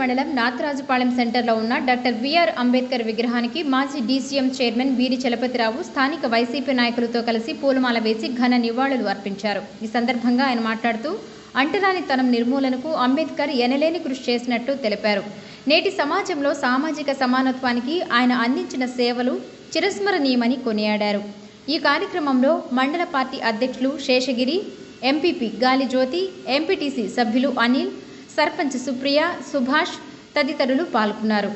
మండలం నాతరాజుపాలెం సెంటర్లో ఉన్న డాక్టర్ బిఆర్ అంబేద్కర్ విగ్రహానికి మాజీ డీసీఎం చైర్మన్ వీరి చలపతిరావు స్థానిక వైసీపీ నాయకులతో కలిసి పూలమాల వేసి ఘన నివాళులు అర్పించారు. ఈ సందర్భంగా ఆయన మాట్లాడుతూ అంటరానితనం నిర్మూలనకు అంబేద్కర్ ఎనలేని కృషి చేసినట్లు తెలిపారు. నేటి సమాజంలో సామాజిక సమానత్వానికి ఆయన అందించిన సేవలు చిరస్మరణీయమని కొనియాడారు. ఈ కార్యక్రమంలో మండల పార్టీ అధ్యక్షులు శేషగిరి, ఎంపీపీ గాలి జ్యోతి, ఎంపీటీసీ సభ్యులు అనిల్, సర్పంచ్ సుప్రియ, సుభాష్ తదితరులు పాల్గొన్నారు.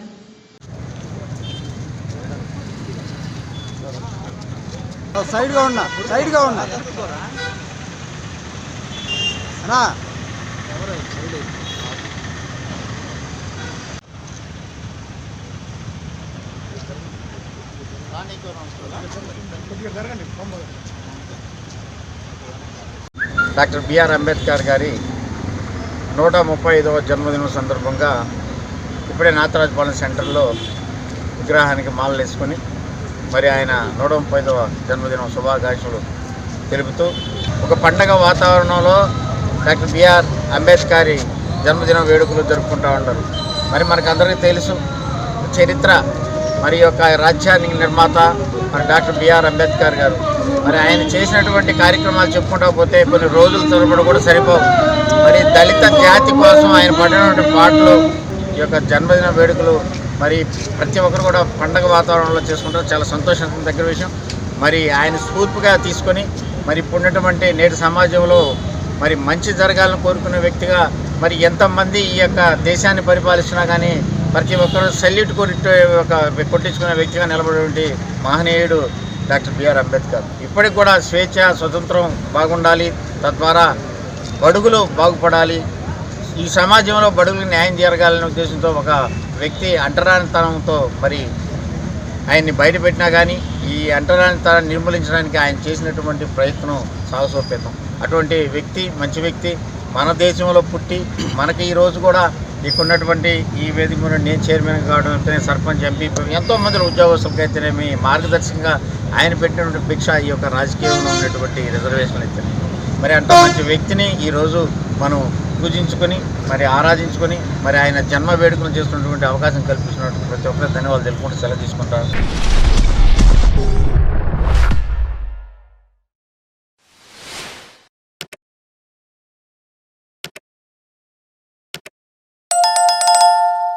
డాక్టర్ బిఆర్ అంబేద్కర్ గారి 135వ జన్మదినం సందర్భంగా ఇప్పుడే నాతరాజుపాలెం సెంటర్లో విగ్రహానికి మాలలు వేసుకొని మరి ఆయన 135వ జన్మదినం శుభాకాంక్షలు తెలుపుతూ ఒక పండగ వాతావరణంలో డాక్టర్ బిఆర్ అంబేద్కర్ జన్మదిన వేడుకలు జరుపుకుంటూ ఉంటారు. మరి మనకందరికీ తెలుసు చరిత్ర మరి యొక్క రాజ్యానికి నిర్మాత మరి డాక్టర్ బిఆర్ అంబేద్కర్ గారు. మరి ఆయన చేసినటువంటి కార్యక్రమాలు చెప్పుకుంటా పోతే కొన్ని రోజుల తరబడి కూడా సరిపోవు. మరి దళిత జాతి కోసం ఆయన పడినటువంటి పాటలు, ఈ యొక్క జన్మదిన వేడుకలు మరి ప్రతి ఒక్కరు కూడా పండగ వాతావరణంలో చేసుకుంటారు. చాలా సంతోషం దగ్గర విషయం. మరి ఆయన స్ఫూర్తిగా తీసుకొని మరి ఇప్పుడున్నటువంటి నేటి సమాజంలో మరి మంచి జరగాలని కోరుకునే వ్యక్తిగా మరి ఎంతమంది ఈ యొక్క దేశాన్ని పరిపాలిస్తున్నా కానీ ప్రతి ఒక్కరు సెల్యూట్ కొట్టించుకునే వ్యక్తిగా నిలబడేటువంటి మహనీయుడు డాక్టర్ బిఆర్ అంబేద్కర్. ఇప్పటికి కూడా స్వేచ్ఛ, స్వతంత్రం బాగుండాలి, తద్వారా బడుగులు బాగుపడాలి, ఈ సమాజంలో బడుగులకు న్యాయం జరగాలనే ఉద్దేశంతో ఒక వ్యక్తి అంటరానితనంతో మరి ఆయన్ని బయటపెట్టినా కానీ ఈ అంటరానితనాన్ని నిర్మూలించడానికి ఆయన చేసినటువంటి ప్రయత్నం సాహసోపేతం. అటువంటి వ్యక్తి, మంచి వ్యక్తి, మన దేశంలో పుట్టి మనకి ఈరోజు కూడా ఇక్కడున్నటువంటి ఈ వేదిక మీద నేను చైర్మన్ కావడం అయితేనే, సర్పంచ్, ఎంపీ ఎంతోమంది ఉద్యోగస్తులకు అయితేనేమి మార్గదర్శకంగా ఆయన పెట్టినటువంటి భిక్ష ఈ యొక్క రాజకీయంలో ఉన్నటువంటి రిజర్వేషన్లు అయితే మరి అంత మంచి వ్యక్తిని ఈరోజు మనం పూజించుకొని మరి ఆరాధించుకొని మరి ఆయన జన్మ వేడుకలు చేస్తున్నటువంటి అవకాశం కల్పించినటువంటి ప్రతి ఒక్కరికి ధన్యవాదాలు తెలుపుకుంటూ సెలవు తీసుకుంటాను.